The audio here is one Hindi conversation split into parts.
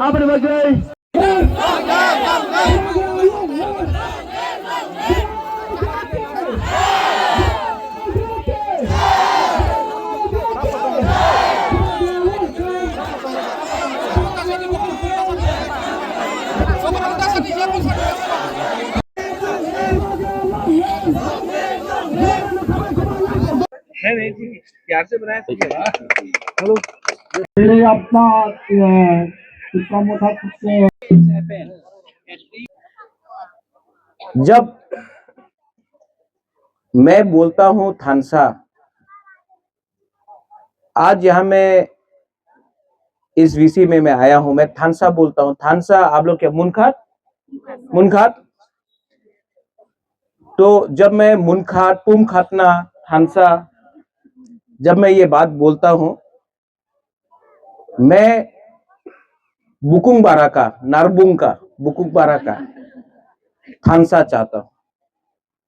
আপনি বলছেন प्यार से बनाया हेलो अपना जब मैं बोलता हूं थानसा, आज यहां मैं इस वीसी में मैं आया हूं, मैं थानसा बोलता हूं। थानसा आप लोग क्या मुनखाट मुनखाट, तो जब मैं मुनखाट पुम खातना थानसा जब मैं ये बात बोलता हूं, मैं बुकुंग बारा का नारबुंग का बुकुंग बारा का थानसा चाहता हूं।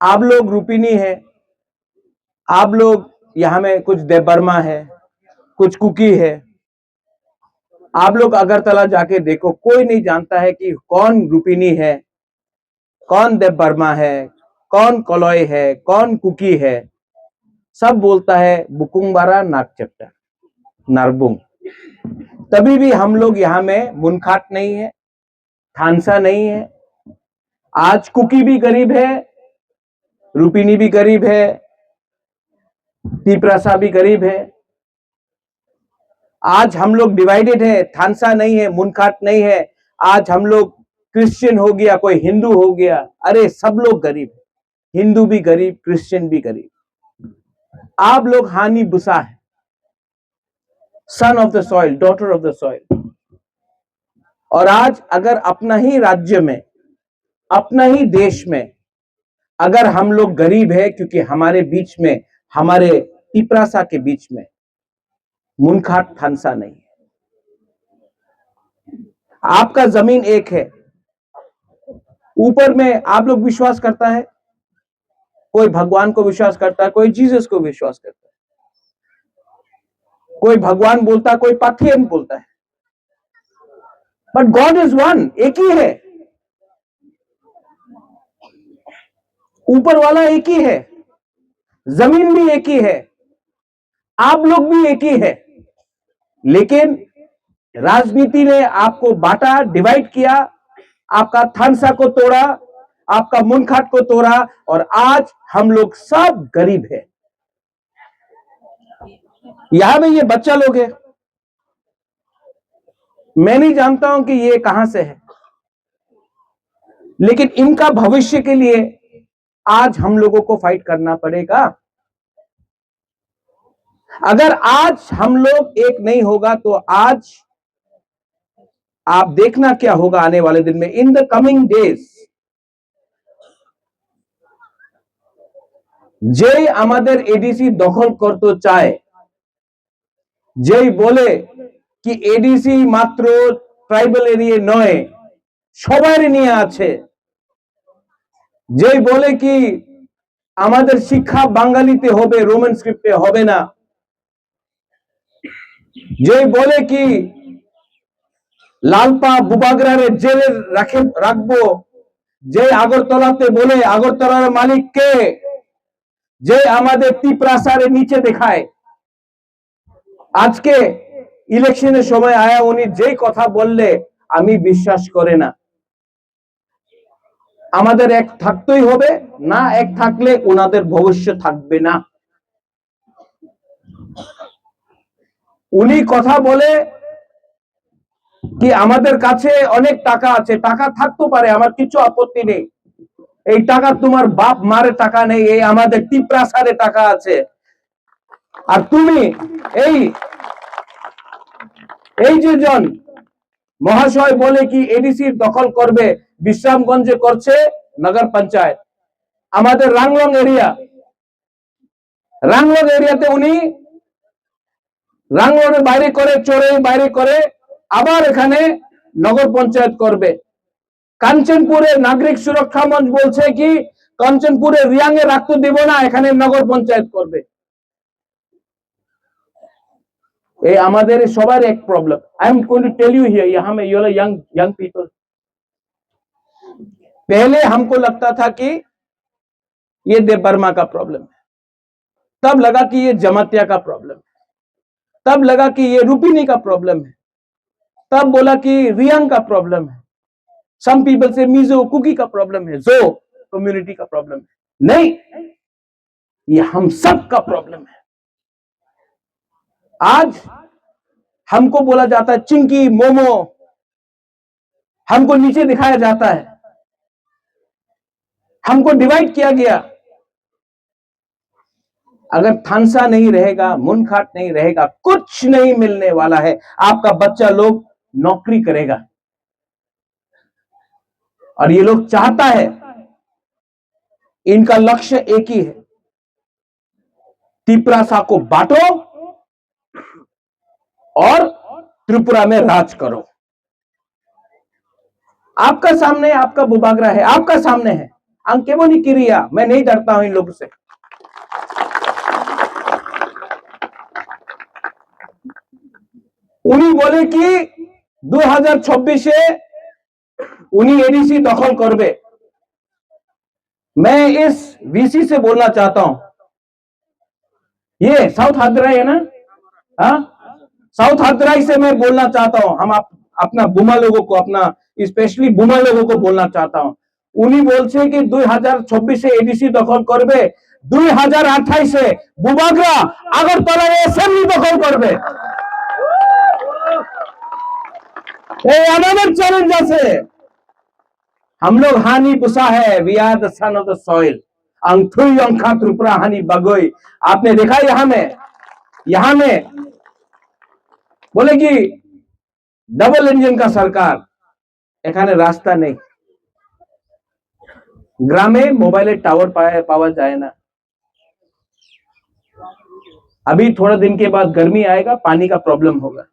आप लोग रूपिनी है, आप लोग यहां में कुछ देवबर्मा है, कुछ कुकी है। आप लोग अगरतला जाके देखो, कोई नहीं जानता है कि कौन रूपिनी है, कौन देवबर्मा है, कौन कलॉय है, कौन कुकी है। सब बोलता है बुकुंग बारा नागचट्टा नारबुंग। तभी भी हम लोग यहां में मुनखाट नहीं है, थानसा नहीं है। आज कुकी भी गरीब है, रूपिनी भी गरीब है, तिपरासा भी गरीब है। आज हम लोग डिवाइडेड है, थानसा नहीं है, मुनखाट नहीं है। आज हम लोग क्रिश्चियन हो गया, कोई हिंदू हो गया। अरे सब लोग गरीब है, हिंदू भी गरीब, क्रिश्चियन भी गरीब। आप लोग हानि बुसा है, सन of the soil, daughter of the soil. और आज अगर अपना ही राज्य में, अपना ही देश में अगर हम लोग गरीब है, क्योंकि हमारे बीच में, हमारे तिपरासा के बीच में मुनखाट थानसा नहीं है। आपका जमीन एक है, ऊपर में आप लोग विश्वास करता है, कोई भगवान को विश्वास करता है, कोई जीसस को विश्वास करता है, कोई भगवान बोलता है, कोई पाथियन बोलता है। बट गॉड इज वन, एक ही है, ऊपर वाला एक ही है, जमीन भी एक ही है, आप लोग भी एक ही है। लेकिन राजनीति ने आपको बांटा, डिवाइड किया, आपका थानसा को तोड़ा, आपका मुनखाट को तोड़ा, और आज हम लोग सब गरीब है। यहां में ये बच्चा लोग है, मैं नहीं जानता हूं कि ये कहां से है, लेकिन इनका भविष्य के लिए आज हम लोगों को फाइट करना पड़ेगा। अगर आज हम लोग एक नहीं होगा तो आज आप देखना क्या होगा आने वाले दिन में, इन द कमिंग डेज। যেই আমাদের এডিসি দখল করতে চায়, যেই বলে কি এডিসি মাত্র ট্রাইবাল এরিয়া নয়, সবার নিয়ে আছে, যেই বলে কি আমাদের শিক্ষা বাঙালিতে হবে, রোমান স্ক্রিপ্টে হবে না, যেই বলে কি লালপা বুবাগরারে জেলে রাখবো, যে আগরতলাতে বলে আগরতলার মালিক কে, যে আমাদের তিপ্রাসারে নিচে দেখায়। আজকে ইলেকশনের সময় আয়া উনি যেই কথা বললে আমি বিশ্বাস করে না। আমাদের এক থাকতেই হবে, না এক থাকলে ওনাদের ভবিষ্যৎ থাকবে না। উনি কথা বলে কি আমাদের কাছে অনেক টাকা আছে, টাকা থাকতে পারে, আমার কিছু আপত্তি নেই। এই টাকা তোমার বাপ মারে টাকা নেই, এই আমাদের তিপ্রাসারে টাকা আছে। আর তুমি এই যে জন মহাশয় বলে কি এডিসি দখল করবে, বিশ্রামগঞ্জে করছে নগর পঞ্চায়েত, আমাদের রাংলং এরিয়াতে উনি রাংলংয়ের বাইরে করে, চোরে বাইরে করে, আবার এখানে নগর পঞ্চায়েত করবে। কাঞ্চনপুরে নাগরিক সুরক্ষা মঞ্চ বলছে কি কাঞ্চনপুরে রিয়াংয়ে রাখতে দেব না, এখানে নগর পঞ্চায়েত করবে। ये हमारे सबार एक problem. I am going to tell you here, यहाँ में यू यंग पीपल, पहले हमको लगता था कि ये देव बर्मा का प्रॉब्लम है, तब लगा कि ये जमातिया का प्रॉब्लम है, तब लगा कि ये रूपिनी का प्रॉब्लम है, तब बोला कि रियांग का प्रॉब्लम है, सम पीपल से मिजो कुकी का प्रॉब्लम है, जो कम्युनिटी का प्रॉब्लम है। नहीं, ये हम सब का प्रॉब्लम है। आज हमको बोला जाता है चिंकी मोमो, हमको नीचे दिखाया जाता है, हमको डिवाइड किया गया। अगर थानसा नहीं रहेगा, मुनखाट नहीं रहेगा, कुछ नहीं मिलने वाला है। आपका बच्चा लोग नौकरी करेगा और ये लोग चाहता है, इनका लक्ष्य एक ही है, तिपरासा को बांटो और त्रिपुरा में राज करो। आपका सामने आपका बुबागरा है, आपका सामने है। अंकेबो नहीं किरिया, मैं नहीं डरता हूं इन लोगों से। उन्हीं बोले कि 2026 उन्हीं एडीसी दखल करबे। मैं इस वीसी से बोलना चाहता हूं, ये साउथ हदराई है ना, हाँ, साउथ हदराई से मैं बोलना चाहता हूं। हम अपना बुमा लोगों को, अपना स्पेशली बुमा लोगों को बोलना चाहता हूं। उन्हीं बोलছে कि 2026 एडीसी दखल करबे, 2028 बुबागरा আগরতলা এসএমই দখল করবে। এই আমাদের চ্যালেঞ্জ আছে। हम लोग हानि पुसा है, we are the son of the soil. अंगथुई अंखा त्रिपुरा हानि बगोई। आपने देखा यहां में बोले कि डबल इंजन का सरकार, এখানে रास्ता नहीं, ग्रामे मोबाइल टावर पावा जाए ना। अभी थोड़ा दिन के बाद गर्मी आएगा, पानी का प्रॉब्लम होगा।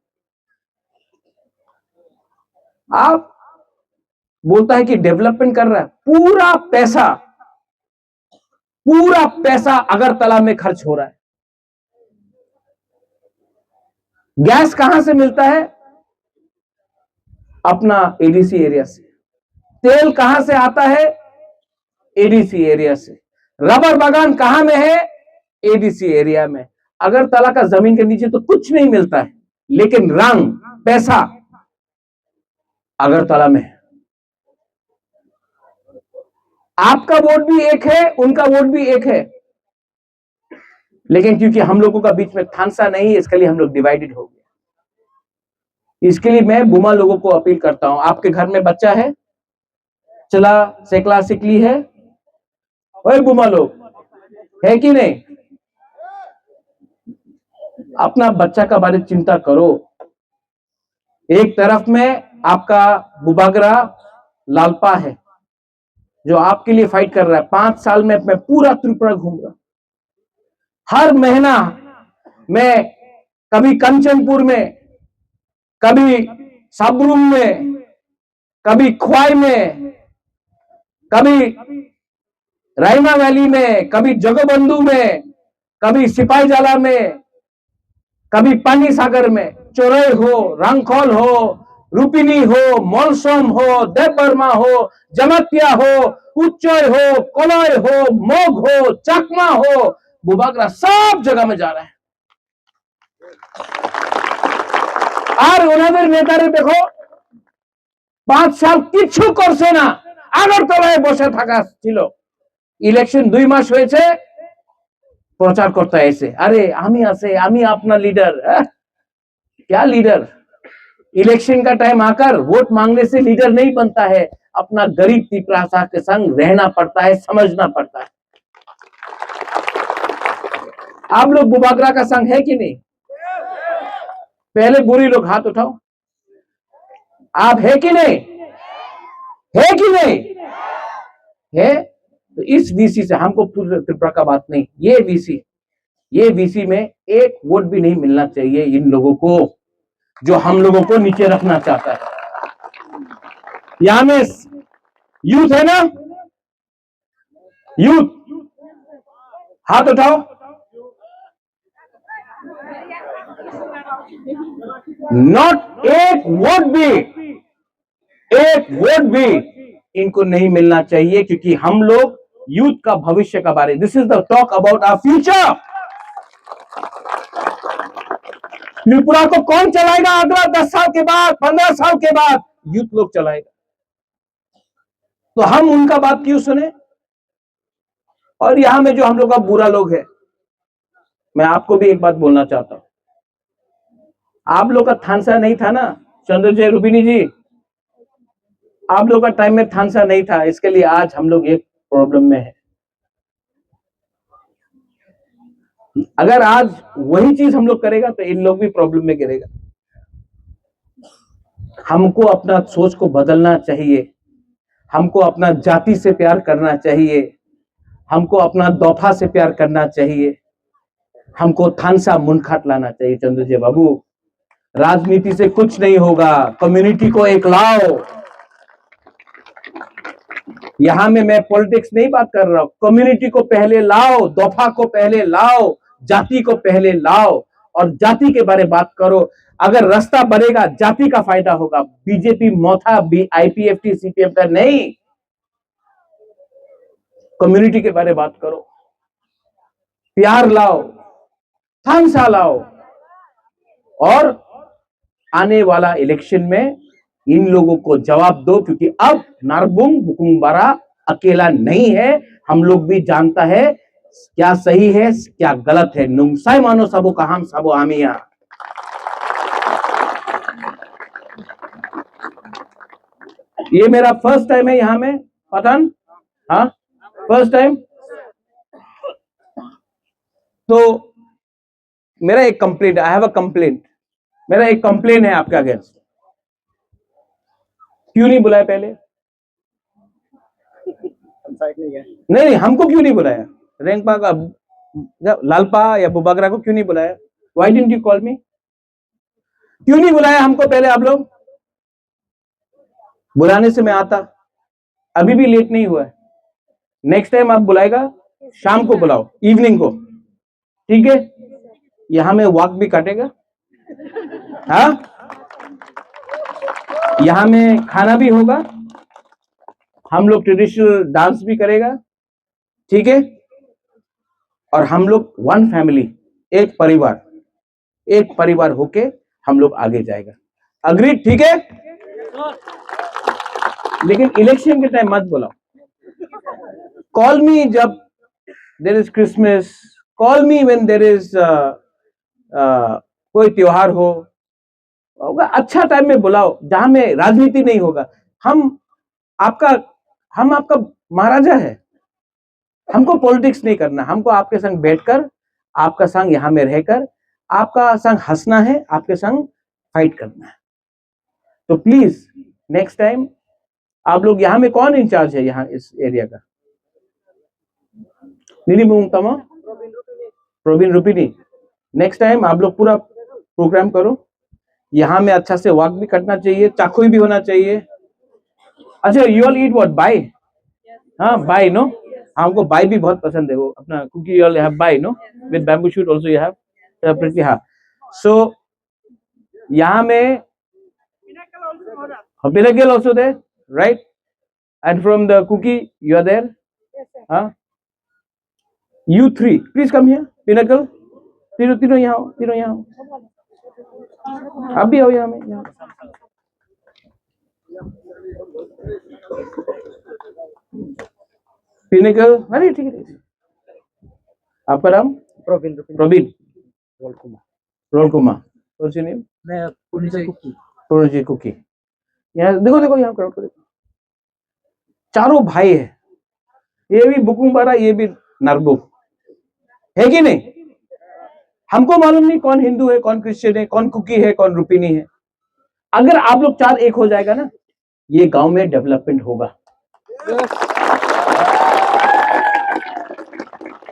आप बोलता है कि डेवलपमेंट कर रहा है, पूरा पैसा अगरतला में खर्च हो रहा है। गैस कहां से मिलता है? अपना एडीसी एरिया से। तेल कहां से आता है? एडीसी एरिया से। रबर बागान कहां में है? एडीसी एरिया में। अगरतला का जमीन के नीचे तो कुछ नहीं मिलता है, लेकिन रंग पैसा अगरतला में है। आपका वोट भी एक है, उनका वोट भी एक है, लेकिन क्योंकि हम लोगों का बीच में थानसा नहीं है, इसके लिए हम लोग डिवाइडेड हो गए। इसके लिए मैं बुमा लोगों को अपील करता हूं, आपके घर में बच्चा है, चला सेकला सिकली है, ओए बुमा लोग है कि नहीं? अपना बच्चा का बारे में चिंता करो। एक तरफ में आपका बुबागरा लालपा है जो आपके लिए फाइट कर रहा है। 5 साल में मैं पूरा त्रिपुरा घूम रहा, हर महीना मैं कभी कंचनपुर में, कभी सबरूम में, कभी ख्वाई में, कभी राइमा वैली में, कभी जगबंधु में, कभी सिपाही जाला में, कभी पानी सागर में, चोरई हो, रंगखोल हो, रूपिनी हो, मौलसम हो, देव बर्मा हो, जमातिया हो, उच्चय हो, कोलय हो, मोग हो, चकमा हो, बुबागरा सब जगह में जा रहा है। और उन्होंने नेतारे देखो 5 साल किच्छु करছে না, আগরতলায় বসে থাকা ছিল। ইলেকশন 2 মাস হয়েছে, প্রচার করতে এসে আরে আমি আছে, আমি अपना लीडर। क्या लीडर? इलेक्शन का टाइम आकर वोट मांगने से लीडर नहीं बनता है, अपना गरीब तिपरासा के संग रहना पड़ता है, समझना पड़ता है। आप लोग बुबागरा का संग है कि नहीं? पहले बुरी लोग हाथ उठाओ, आप है कि नहीं? है कि नहीं? है तो इस वीसी से हमको त्रिपुरा का बात नहीं, ये वीसी में एक वोट भी नहीं मिलना चाहिए इन लोगों को जो हम लोगों को नीचे रखना चाहता है। यहां में यूथ है ना, यूथ हाथ उठाओ। नॉट एक वोट भी इनको नहीं मिलना चाहिए, क्योंकि हम लोग यूथ का भविष्य का बारे, this is the talk about our future. Tripura को कौन चलाएगा अगला 10 साल के बाद, 15 साल के बाद? यूथ लोग चलाएगा। तो हम उनका बात क्यों सुने? और यहां में जो हम लोग का बुरा लोग है, मैं आपको भी एक बात बोलना चाहता हूं। आप लोग का थानसा नहीं था ना चंद्रजय रूपिनी जी, आप लोग का टाइम में थानसा नहीं था, इसके लिए आज हम लोग एक प्रॉब्लम में है। अगर आज वही चीज हम लोग करेगा तो इन लोग भी प्रॉब्लम में गिरेगा। हमको अपना सोच को बदलना चाहिए, हमको अपना जाति से प्यार करना चाहिए, हमको अपना दौफा से प्यार करना चाहिए, हमको थानसा मुनखाट लाना चाहिए। चंद्रजय बाबू, राजनीति से कुछ नहीं होगा, कम्युनिटी को एक लाओ। यहां में मैं पॉलिटिक्स नहीं बात कर रहा हूं, कम्युनिटी को पहले लाओ, दौफा को पहले लाओ, जाति को पहले लाओ और जाति के बारे में बात करो। अगर रास्ता बनेगा, जाति का फायदा होगा। बीजेपी मोथा आईपीएफटी सीपीएम का नहीं, कम्युनिटी के बारे में बात करो, प्यार लाओ, थानसा लाओ और आने वाला इलेक्शन में इन लोगों को जवाब दो, क्योंकि अब नारबुंग बुकुंग बारा अकेला नहीं है। हम लोग भी जानता है क्या सही है क्या गलत है। नुमसाई मानो सबो कहाम सबो आमिया। ये मेरा फर्स्ट टाइम है यहां में पठान, हाँ फर्स्ट टाइम। तो मेरा एक complaint, I have a complaint, मेरा एक कंप्लेंट है आपके अगेंस्ट। क्यों नहीं बुलाया पहले? नहीं, हमको क्यों नहीं बुलाया? रेंगपा का लालपा या बुबागरा को क्यों नहीं बुलाया? व्हाई डिडंट यू कॉल मी? क्यों नहीं बुलाया हमको पहले? आप लोग बुलाने से मैं आता, अभी भी लेट नहीं हुआ है। नेक्स्ट टाइम आप बुलाएगा, शाम को बुलाओ, इवनिंग को, ठीक है? यहां में वॉक भी काटेगा, हाँ, यहां में खाना भी होगा, हम लोग ट्रेडिशनल डांस भी करेगा, ठीक है? और हम लोग वन फैमिली, एक परिवार होके हम लोग आगे जाएगा। अग्री? ठीक है? लेकिन इलेक्शन के टाइम मत बुलाओ। कॉल मी जब there is Christmas, call me when there is कोई त्योहार होगा, अच्छा टाइम में बुलाओ जहां में राजनीति नहीं होगा। हम आपका महाराजा है, हमको पॉलिटिक्स नहीं करना, हमको आपके संग बैठकर, आपका संग यहां में रहकर, आपका संग हंसना है, आपके संग फाइट करना है। तो प्लीज नेक्स्ट टाइम आप लोग, यहां में कौन इंचार्ज है यहां इस एरिया का? नीली मुंगतमा, प्रोविन रूपिनी। नेक्स्ट टाइम आप लोग पूरा प्रोग्राम करो, यहां में अच्छा से वॉक भी करना चाहिए, चाकुई भी होना चाहिए। अच्छा, यू ऑल ईट व्हाट? बाय? हाँ, बाय नो, हमको बाय भी बहुत पसंद है। वो अपना कुकी यू ऑल हैव बाय no, with bamboo shoot also you have separately. हाँ, सो यहां में Pinnacle also there, right? And from the cookie, you are there? Yes, sir. Huh? You three, please come here. Pinnacle, तीनों यहाँ आओ, तीनों यहाँ आओ। आप भी आओ यहाँ में, यहाँ। Pinnacle, अरे ठीक है। आपका नाम? प्रवीण। रोल कुमार। What's your name? मैं पूर्णजय कुकी। यहाँ देखो यहाँ क्राउड को देखो, चारों भाई है, ये भी बुकुंग बारा, ये भी नरबुक है कि नहीं? हमको मालूम नहीं कौन हिंदू है, कौन क्रिश्चियन है, कौन कुकी है, कौन रूपिनी है। अगर आप लोग चार एक हो जाएगा ना, ये गांव में डेवलपमेंट होगा।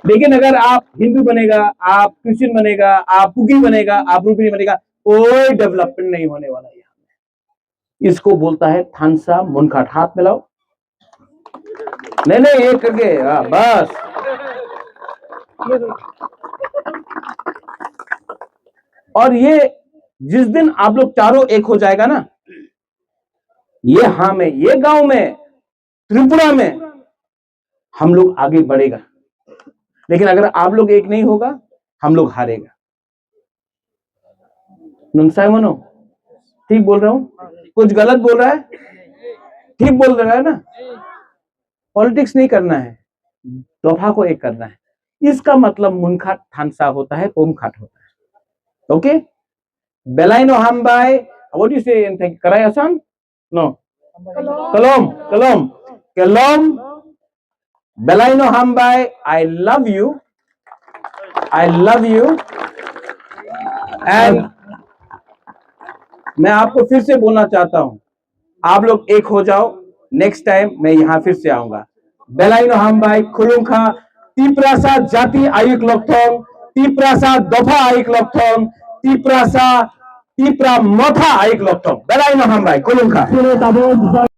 लेकिन अगर आप हिंदू बनेगा, आप क्रिश्चियन बनेगा, आप कुकी बनेगा, आप रूपिनी बनेगा, कोई डेवलपमेंट नहीं होने वाला है। इसको बोलता है थानसा मुनखाट। हाथ मिलाओ। नहीं ये करके, बस। और ये जिस दिन आप लोग चारों एक हो जाएगा ना, ये हाँ में, ये गांव में, त्रिपुरा में हम लोग आगे बढ़ेगा। लेकिन अगर आप लोग एक नहीं होगा, हम लोग हारेगा। नुनसाई मनो, ठीक बोल रहा हूं? कुछ गलत बोल रहा है? ठीक बोल रहा है ना? पॉलिटिक्स नहीं करना है, दोफा को एक करना है। इसका मतलब मुनखाट थानसा होता है, पोमखाट होता है। ओके? बेलाइनो हम बाय, व्हाट यू से इन कराई आसान? नो, कलम, कलम, कलम, बेलाइनो हम bye, I love you, I love you. And मैं आपको फिर से बोलना चाहता हूं, आप लोग एक हो जाओ। नेक्स्ट टाइम मैं यहां फिर से आऊंगा। बेलाइनो हम बाय, खुलुंखा, तीप्रासा जाति आयुक लक्षण, तीप्रासा दफा आयुक लक्षण, तीप्रासा तीप्रा मथा आयुक लक्षण। बेलाइनो हम बाय, खुलुंखा। Sino tabon